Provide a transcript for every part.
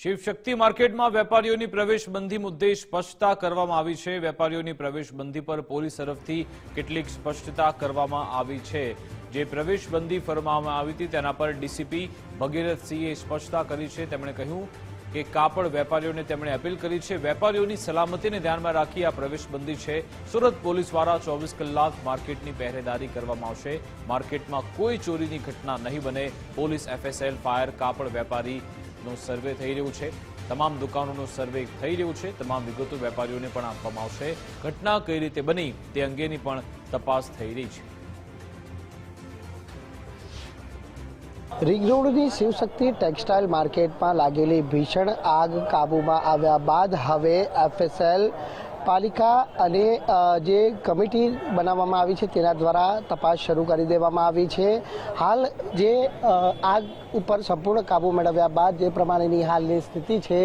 શિવશક્તિ માર્કેટમાં વેપારીઓની પ્રવેશબંધી મુદ્દે સ્પષ્ટતા કરવામાં આવી છે। વેપારીઓની પ્રવેશબંધી પર પોલીસ તરફથી કેટલીક સ્પષ્ટતા કરવામાં આવી છે। જે પ્રવેશબંધી ફરમાવવામાં આવી હતી તેના પર ડીસીપી ભગીરથસિંહે સ્પષ્ટતા કરી છે। તેમણે કહ્યું કે કાપડ વેપારીઓને તેમણે અપીલ કરી છે। વેપારીઓની સલામતીને ધ્યાનમાં રાખી આ પ્રવેશબંધી છે। સુરત પોલીસ દ્વારા 24 કલાક માર્કેટની પહેરેદારી કરવામાં આવશે। માર્કેટમાં કોઈ ચોરીની ઘટના નહીં બને। પોલીસ, એફએસએલ, ફાયર, કાપડ વેપારીનો સર્વે થઈ રહ્યું છે। તમામ દુકાનોનો સર્વે થઈ રહ્યું છે। તમામ વિગતો વેપારીઓને પણ આપવામાં આવશે। ઘટના કઈ રીતે બની તે અંગેની પણ તપાસ થઈ રહી છે। रिंग रोडनी शिवशक्ति टेक्सटाइल मार्केट में लागेली भीषण आग काबूमां आव्या बाद हवे एफएसएल पालिका अने जे कमिटी बनाववामां आवी छे तेना द्वारा तपास शरू करी देवामां आवी छे। हाल जे आग ઉપર સંપૂર્ણ કાબુ મેળવ્યા બાદ જે પ્રમાણેની હાલની સ્થિતિ છે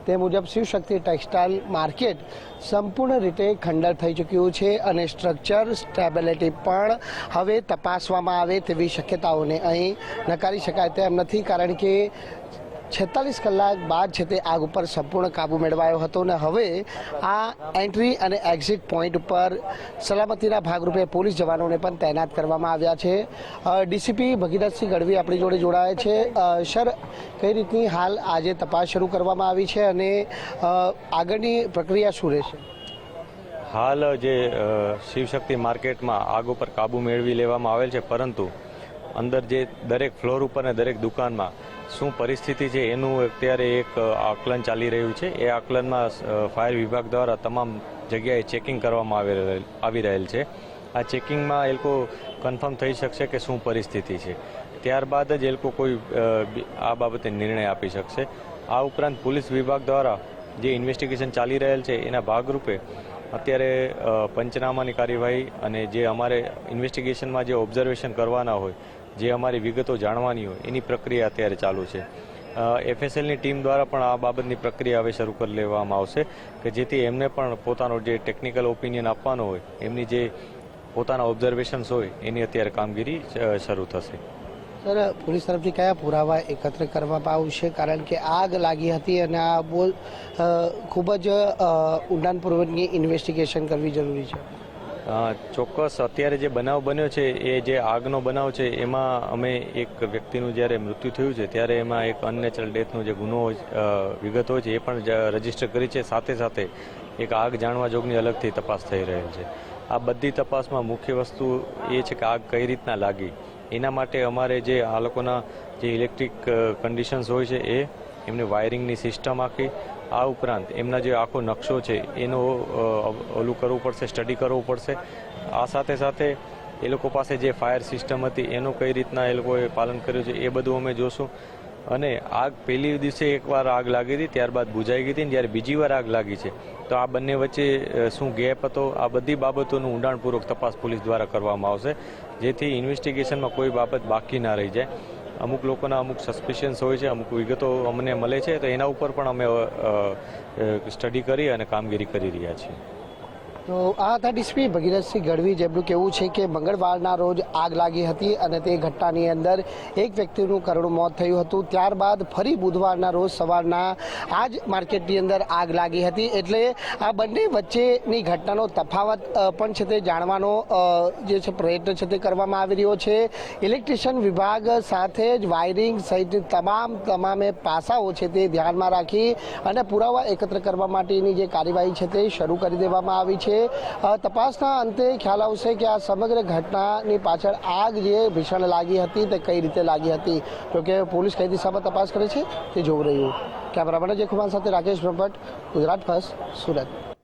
તે મુજબ શિવશક્તિ ટેક્સટાઇલ માર્કેટ સંપૂર્ણ રીતે ખંડર થઈ ચૂક્યું છે અને સ્ટ્રક્ચર સ્ટેબિલિટી પણ હવે તપાસવામાં આવે તેવી શક્યતાઓને અહીં નકારી શકાય તેમ નથી, કારણ કે 46 કલાક બાદ છે તે આગ ઉપર સંપૂર્ણ કાબુ મેળવાયો હતો અને હવે આ એન્ટ્રી અને એક્ઝિટ પોઈન્ટ ઉપર સલામતીના ભાગરૂપે પોલીસ જવાનોને પણ તૈનાત કરવામાં આવ્યા છે। ડીસીપી ભગીરથસિંહ ગઢવી આપણી જોડે જોડાયા છે। સર, કઈ રીતની હાલ આજે તપાસ શરૂ કરવામાં આવી છે અને આગળની પ્રક્રિયા શું રહેશે? હાલ જે શિવશક્તિ માર્કેટમાં આગ ઉપર કાબુ મેળવી લેવામાં આવેલ છે, પરંતુ અંદર જે દરેક ફ્લોર ઉપર અને દરેક દુકાનમાં શું પરિસ્થિતિ છે એનું અત્યારે એક આકલન ચાલી રહ્યું છે। એ આકલનમાં ફાયર વિભાગ દ્વારા તમામ જગ્યાએ ચેકિંગ કરવામાં આવી રહેલ છે। આ ચેકિંગમાં એ લોકો કન્ફર્મ થઈ શકશે કે શું પરિસ્થિતિ છે, ત્યારબાદ જ એ લોકો કોઈ આ બાબતે નિર્ણય આપી શકશે। આ ઉપરાંત પોલીસ વિભાગ દ્વારા જે ઇન્વેસ્ટિગેશન ચાલી રહેલ છે એના ભાગરૂપે અત્યારે પંચનામાની કાર્યવાહી અને જે અમારે ઇન્વેસ્ટિગેશનમાં જે ઓબ્ઝર્વેશન કરવાના હોય, જે અમારી વિગતો જાણવાની હોય એની પ્રક્રિયા અત્યારે ચાલુ છે। એફએસએલની ટીમ દ્વારા પણ આ બાબતની પ્રક્રિયા હવે શરૂ કરી લેવામાં આવશે કે જેથી એમને પણ પોતાનો જે ટેકનિકલ ઓપિનિયન આપવાનો હોય, એમની જે પોતાના ઓબ્ઝર્વેશન્સ હોય એની અત્યારે કામગીરી શરૂ થશે। સર, પોલીસ તરફથી કયા પુરાવા એકત્ર કરવામાં આવશે, કારણ કે આગ લાગી હતી અને આ બહુ ખૂબ જ ઊંડાણપૂર્વકની ઇન્વેસ્ટિગેશન કરવી જરૂરી છે? ચોક્કસ અત્યારે જે બનાવ બન્યો છે એ જે આગનો બનાવ છે એમાં અમે એક વ્યક્તિનું જ્યારે મૃત્યુ થયું છે ત્યારે એમાં એક અનનેચરલ ડેથનો જે ગુનો વિગત હોય છે એ પણ રજીસ્ટર કરી છે। સાથે સાથે એક આગ જાણવા જોગની અલગથી તપાસ થઈ રહેલ છે। આ બધી તપાસમાં મુખ્ય વસ્તુ એ છે કે આગ કઈ રીતના લાગી, એના માટે અમારે જે આ લોકોના જે ઇલેક્ટ્રિક કન્ડિશન્સ હોય છે એ એમની વાયરિંગની સિસ્ટમ આખી, આ ઉપરાંત એમના જે આખો નકશો છે એનો ઓલું કરવું પડશે, સ્ટડી કરવું પડશે। આ સાથે સાથે એ લોકો પાસે જે ફાયર સિસ્ટમ હતી એનું કઈ રીતના એ લોકોએ પાલન કર્યું છે એ બધું અમે જોશું। અને આગ પહેલી દિવસે એકવાર આગ લાગી હતી, ત્યારબાદ બુઝાઈ ગઈ હતી, જ્યારે બીજી વાર આગ લાગી છે તો આ બંને વચ્ચે શું ગેપ હતો, આ બધી બાબતોનું ઊંડાણપૂર્વક તપાસ પોલીસ દ્વારા કરવામાં આવશે, જેથી ઇન્વેસ્ટિગેશનમાં કોઈ બાબત બાકી ના રહી જાય। અમુક લોકોના અમુક સસ્પિશન્સ હોય છે, અમુક વિગતો અમને મળે છે, તો એના ઉપર પણ અમે સ્ટડી કરી અને કામગીરી કરી રહ્યા છીએ। તો આ હતા ડીસીપી ભગીરથસિંહ ગઢવી, જેમનું કહેવું છે કે મંગળવારના રોજ આગ લાગી હતી અને તે ઘટનાની અંદર એક વ્યક્તિનું કરુણ મોત થયું હતું। ત્યારબાદ ફરી બુધવારના રોજ સવારના આ જ માર્કેટની અંદર આગ લાગી હતી। એટલે આ બંને વચ્ચેની ઘટનાનો તફાવત પણ છે તે જાણવાનો જે છે પ્રયત્ન છે તે કરવામાં આવી રહ્યો છે। ઇલેક્ટ્રિશિયન વિભાગ સાથે જ વાયરિંગ સહિત તમામે પાસાઓ છે તે ધ્યાનમાં રાખી અને પુરાવા એકત્ર કરવા માટેની જે કાર્યવાહી છે તે શરૂ કરી દેવામાં આવી છે। તપાસના અંતે ખ્યાલ આવશે કે આ સમગ્ર ઘટનાની પાછળ આગ જે ભીષણ લાગી હતી તે કઈ રીતે લાગી હતી। જોકે પોલીસ કઈ દિશામાં તપાસ કરે છે તે જોવું રહ્યું। કેમેરામેન અજય કુમાર સાથે રાકેશ બ્રહ્મભટ્ટ, ગુજરાત ફર્સ્ટ, સુરત।